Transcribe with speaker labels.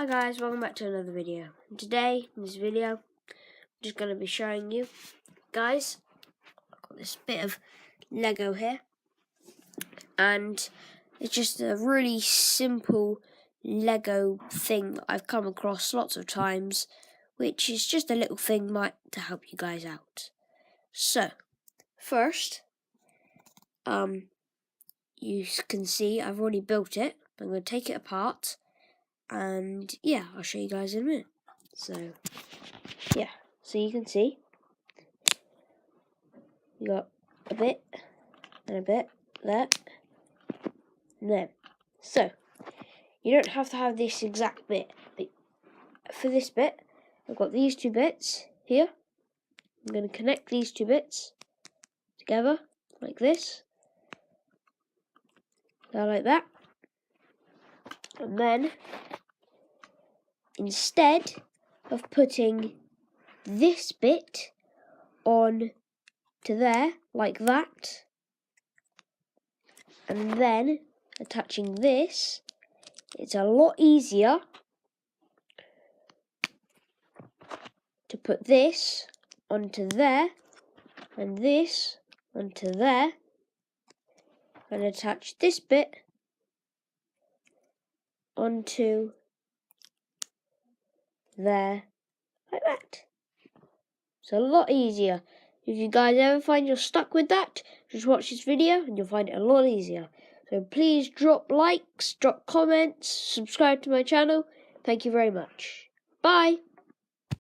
Speaker 1: Hi guys, welcome back to another video. Today, in this video, I'm just going to be showing you, guys, I've got this bit of Lego here, and it's just a really simple Lego thing that I've come across lots of times, which is just a little thing to help you guys out. So, first, you can see I've already built it. I'm going to take it apart. And yeah, I'll show you guys in a minute. So yeah, so you can see you got a bit and a bit there and there. So you don't have to have this exact bit, but for this bit I've got these two bits here. I'm going to connect these two bits together like this, like that, and then instead of putting this bit on to there like that, and then attaching this, it's a lot easier to put this onto there and this onto there and attach this bit onto there like that. It's a lot easier. If you guys ever find you're stuck with that, just watch this video and you'll find it a lot easier. So please drop likes, drop comments, subscribe to my channel. Thank you very much. Bye.